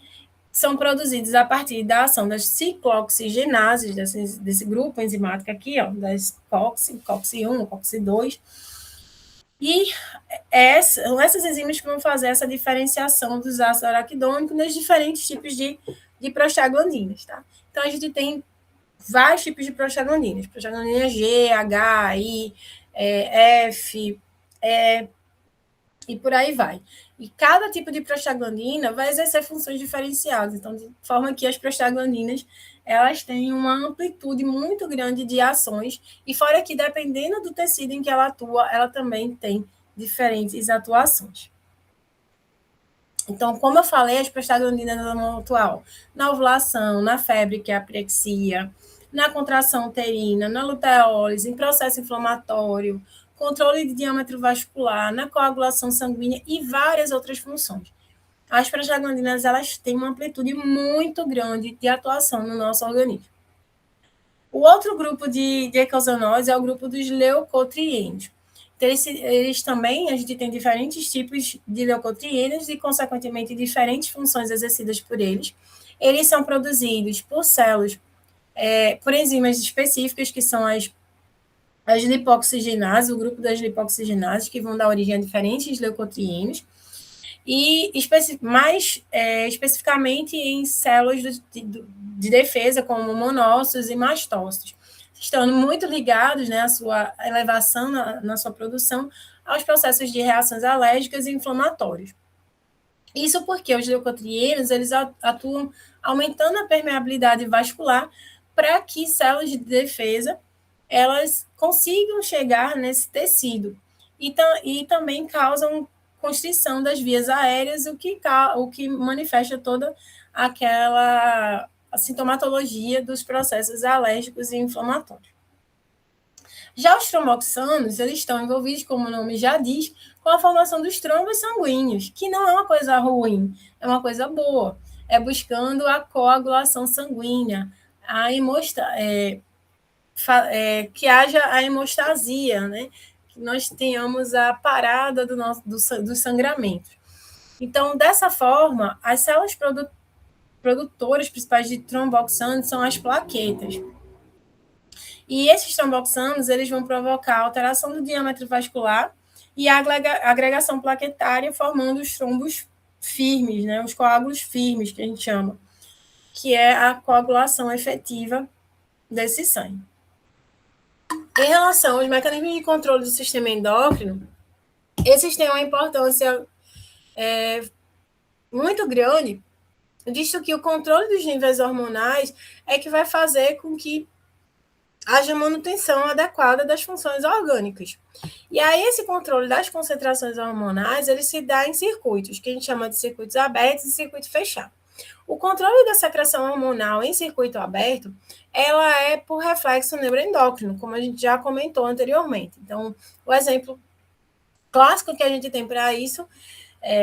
são produzidas a partir da ação das ciclooxigenases, desse grupo enzimático aqui, ó, das COX1, COX2, e são essas enzimas que vão fazer essa diferenciação dos ácidos araquidônicos nos diferentes tipos de prostaglandinas, tá? Então, a gente tem vários tipos de prostaglandinas. Prostaglandina G, H, I, F, E, e por aí vai. E cada tipo de prostaglandina vai exercer funções diferenciadas. Então, de forma que as prostaglandinas, elas têm uma amplitude muito grande de ações. E fora que, dependendo do tecido em que ela atua, ela também tem diferentes atuações. Então, como eu falei, as prostaglandinas vão atuar na ovulação, na febre, que é a pirexia, na contração uterina, na luteólise, em processo inflamatório, controle de diâmetro vascular, na coagulação sanguínea e várias outras funções. As prostaglandinas, elas têm uma amplitude muito grande de atuação no nosso organismo. O outro grupo de eicosanoides é o grupo dos leucotrienos. Então, eles também, a gente tem diferentes tipos de leucotrienos e, consequentemente, diferentes funções exercidas por eles. Eles são produzidos por células, por enzimas específicas, que são as lipoxigenases, o grupo das lipoxigenases, que vão dar origem a diferentes leucotrienos, e mais especificamente em células de defesa, como monócitos e mastócitos, estando muito ligados, né, à sua elevação na sua produção aos processos de reações alérgicas e inflamatórios. Isso porque os leucotrienos, eles atuam aumentando a permeabilidade vascular para que células de defesa elas consigam chegar nesse tecido e também causam constrição das vias aéreas, o que manifesta toda aquela sintomatologia dos processos alérgicos e inflamatórios. Já os tromboxanos, eles estão envolvidos, como o nome já diz, com a formação dos trombos sanguíneos, que não é uma coisa ruim, é uma coisa boa. É buscando a coagulação sanguínea, que haja a hemostasia, né? Que nós tenhamos a parada do sangramento. Então, dessa forma, as células produtoras principais de tromboxanos são as plaquetas. E esses tromboxanos, eles vão provocar alteração do diâmetro vascular e a agregação plaquetária, formando os trombos firmes, né? Os coágulos firmes, que a gente chama, que é a coagulação efetiva desse sangue. Em relação aos mecanismos de controle do sistema endócrino, esses têm uma importância muito grande, visto que o controle dos níveis hormonais é que vai fazer com que haja manutenção adequada das funções orgânicas. E aí, esse controle das concentrações hormonais, ele se dá em circuitos, que a gente chama de circuitos abertos e circuito fechado. O controle da secreção hormonal em circuito aberto, ela é por reflexo neuroendócrino, como a gente já comentou anteriormente. Então, o exemplo clássico que a gente tem para isso,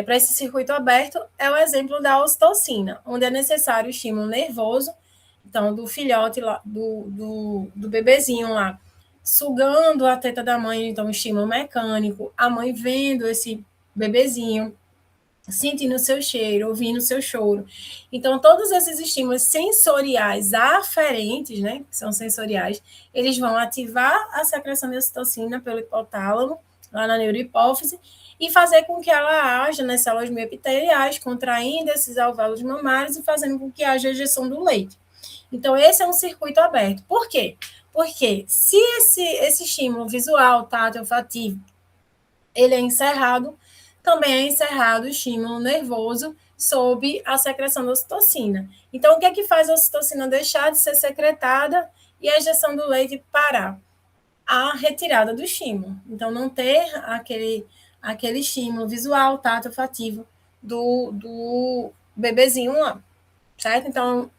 para esse circuito aberto, é o exemplo da ocitocina, onde é necessário o estímulo nervoso, então, do filhote, lá, do bebezinho lá, sugando a teta da mãe, então, estímulo mecânico, a mãe vendo esse bebezinho, sentindo o seu cheiro, ouvindo o seu choro. Então, todos esses estímulos sensoriais aferentes, né, que são sensoriais, eles vão ativar a secreção de ocitocina pelo hipotálamo, lá na neurohipófise, e fazer com que ela haja nas células mioepiteliais, contraindo esses alvéolos mamários e fazendo com que haja ejeção do leite. Então, esse é um circuito aberto. Por quê? Porque se esse estímulo visual, tátil, olfativo, ele é encerrado, também é encerrado o estímulo nervoso sob a secreção da ocitocina. Então, o que é que faz a ocitocina deixar de ser secretada e a ejeção do leite parar? A retirada do estímulo. Então, não ter aquele estímulo visual, tátil, olfativo do bebezinho lá, certo? Então,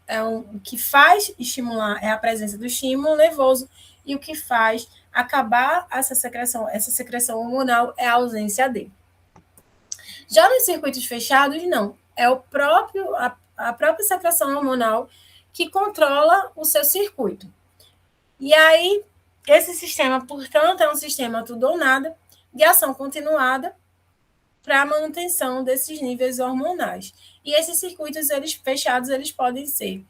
o que faz estimular é a presença do estímulo nervoso e o que faz acabar essa secreção hormonal é a ausência dele. Já nos circuitos fechados, não. É a própria secreção hormonal que controla o seu circuito. E aí, esse sistema, portanto, é um sistema tudo ou nada, de ação continuada para a manutenção desses níveis hormonais. E esses circuitos fechados, eles podem ser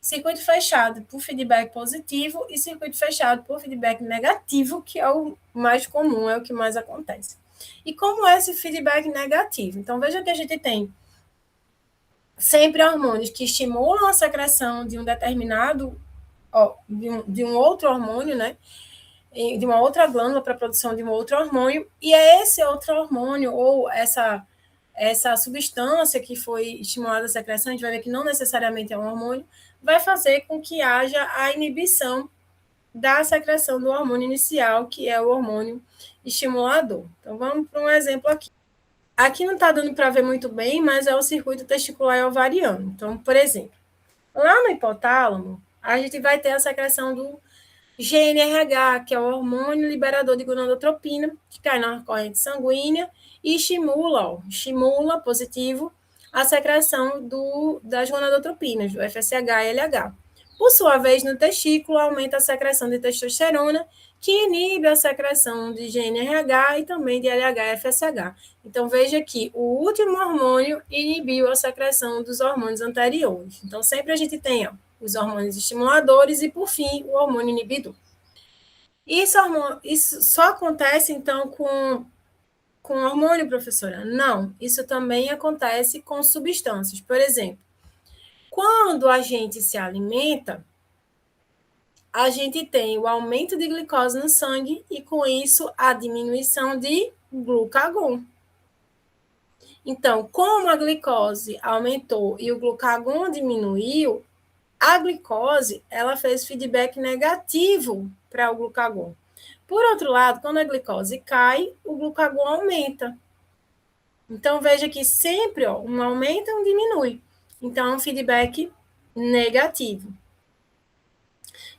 circuito fechado por feedback positivo e circuito fechado por feedback negativo, que é o mais comum, é o que mais acontece. E como é esse feedback negativo? Então, veja que a gente tem sempre hormônios que estimulam a secreção de um determinado, de um outro hormônio, né? De uma outra glândula para a produção de um outro hormônio, e é esse outro hormônio, ou essa substância que foi estimulada a secreção, a gente vai ver que não necessariamente é um hormônio, vai fazer com que haja a inibição da secreção do hormônio inicial, que é o hormônio estimulador. Então, vamos para um exemplo aqui. Aqui não está dando para ver muito bem, mas é o circuito testicular e ovariano. Então, por exemplo, lá no hipotálamo, a gente vai ter a secreção do GNRH, que é o hormônio liberador de gonadotropina, que cai na corrente sanguínea e estimula positivo a secreção das gonadotropinas, do FSH e LH. Por sua vez, no testículo, aumenta a secreção de testosterona, que inibe a secreção de GNRH e também de LH e FSH. Então, veja que o último hormônio inibiu a secreção dos hormônios anteriores. Então, sempre a gente tem os hormônios estimuladores e, por fim, o hormônio inibidor. Isso só acontece, então, com hormônio, professora? Não, isso também acontece com substâncias. Por exemplo, quando a gente se alimenta, a gente tem o aumento de glicose no sangue e, com isso, a diminuição de glucagon. Então, como a glicose aumentou e o glucagon diminuiu, a glicose, ela fez feedback negativo para o glucagon. Por outro lado, quando a glicose cai, o glucagon aumenta. Então, veja que sempre um aumenta e um diminui. Então, é um feedback negativo.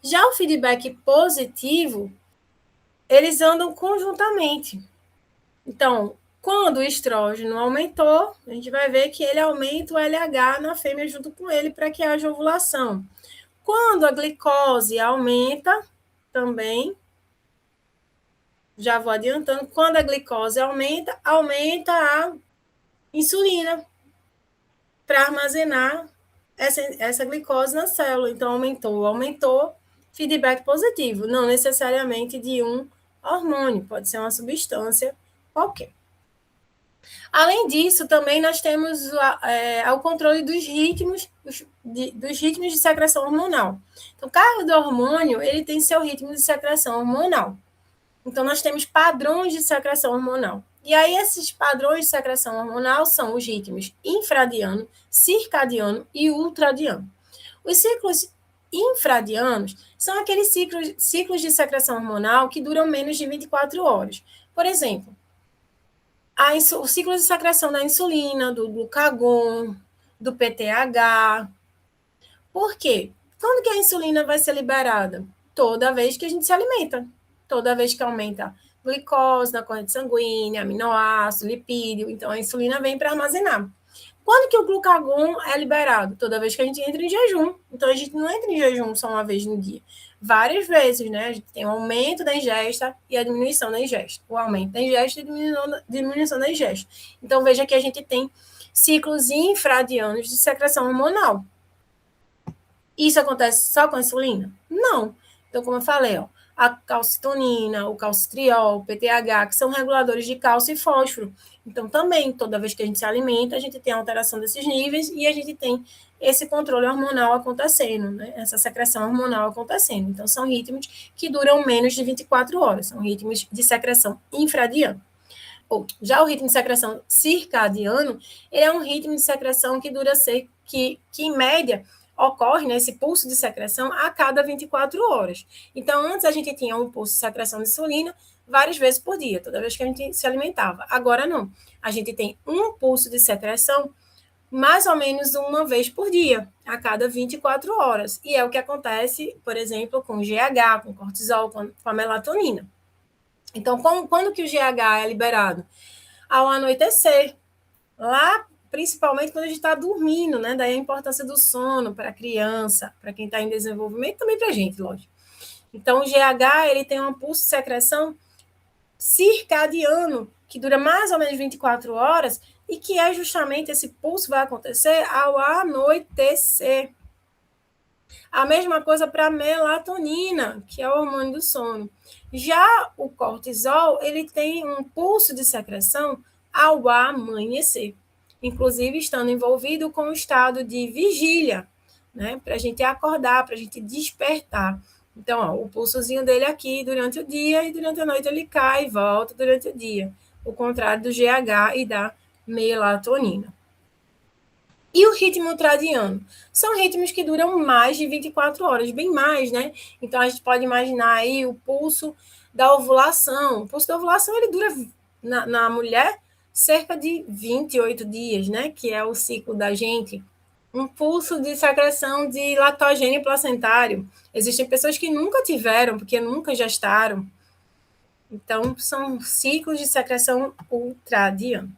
Já o feedback positivo, eles andam conjuntamente. Então, quando o estrógeno aumentou, a gente vai ver que ele aumenta o LH na fêmea junto com ele para que haja ovulação. Quando a glicose aumenta, também, já vou adiantando, quando a glicose aumenta a insulina para armazenar essa glicose na célula. Então, aumentou, feedback positivo, não necessariamente de um hormônio, pode ser uma substância qualquer. Além disso, também nós temos o controle dos ritmos de secreção hormonal. Então, cada hormônio ele tem seu ritmo de secreção hormonal. Então, nós temos padrões de secreção hormonal. E aí, esses padrões de secreção hormonal são os ritmos infradiano, circadiano e ultradiano. Os ciclos infradianos são aqueles ciclos de secreção hormonal que duram menos de 24 horas. Por exemplo, o ciclo de secreção da insulina, do glucagon, do PTH. Por quê? Quando que a insulina vai ser liberada? Toda vez que a gente se alimenta. Toda vez que aumenta glicose na corrente sanguínea, aminoácido, lipídio. Então, a insulina vem para armazenar. Quando que o glucagon é liberado? Toda vez que a gente entra em jejum. Então, a gente não entra em jejum só uma vez no dia. Várias vezes, né? A gente tem o aumento da ingesta e a diminuição da ingesta. O aumento da ingesta e a diminuição da ingesta. Então, veja que a gente tem ciclos infradianos de secreção hormonal. Isso acontece só com a insulina? Não. Então, como eu falei, a calcitonina, o calcitriol, o PTH, que são reguladores de cálcio e fósforo. Então, também, toda vez que a gente se alimenta, a gente tem alteração desses níveis e a gente tem esse controle hormonal acontecendo, né? Essa secreção hormonal acontecendo. Então, são ritmos que duram menos de 24 horas, são ritmos de secreção infradiana. Já o ritmo de secreção circadiano, ele é um ritmo de secreção que dura que em média ocorre, né, esse pulso de secreção a cada 24 horas. Então, antes a gente tinha um pulso de secreção de insulina várias vezes por dia, toda vez que a gente se alimentava. Agora não. A gente tem um pulso de secreção mais ou menos uma vez por dia, a cada 24 horas. E é o que acontece, por exemplo, com o GH, com o cortisol, com a melatonina. Então, quando que o GH é liberado? Ao anoitecer. Lá, principalmente quando a gente está dormindo, né? Daí a importância do sono para a criança, para quem está em desenvolvimento, também para a gente, lógico. Então, o GH, ele tem um pulso de secreção circadiano, que dura mais ou menos 24 horas, e que é justamente esse pulso vai acontecer ao anoitecer. A mesma coisa para a melatonina, que é o hormônio do sono. Já o cortisol, ele tem um pulso de secreção ao amanhecer, inclusive estando envolvido com o estado de vigília, né? Para a gente acordar, para a gente despertar. Então, ó, o pulsozinho dele aqui durante o dia e durante a noite ele cai e volta durante o dia. O contrário do GH e da melatonina. E o ritmo ultradiano? São ritmos que duram mais de 24 horas, bem mais, né? Então, a gente pode imaginar aí o pulso da ovulação. O pulso da ovulação, ele dura, na mulher, cerca de 28 dias, né? Que é o ciclo da gente. Um pulso de secreção de lactogênio placentário. Existem pessoas que nunca tiveram, porque nunca gestaram. Então, são ciclos de secreção ultradiano.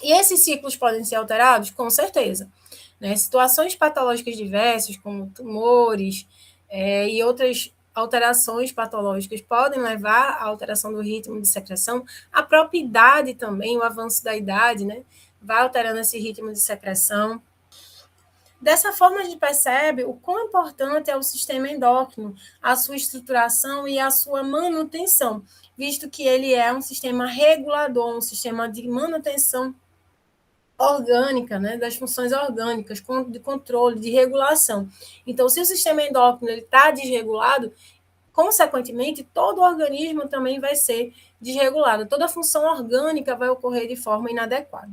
E esses ciclos podem ser alterados? Com certeza. Né? Situações patológicas diversas, como tumores e outras alterações patológicas, podem levar à alteração do ritmo de secreção. A própria idade também, o avanço da idade, né? Vai alterando esse ritmo de secreção. Dessa forma, a gente percebe o quão importante é o sistema endócrino, a sua estruturação e a sua manutenção, visto que ele é um sistema regulador, um sistema de manutenção orgânica, né, das funções orgânicas, de controle, de regulação. Então, se o sistema endócrino está desregulado, consequentemente, todo o organismo também vai ser desregulado, toda a função orgânica vai ocorrer de forma inadequada.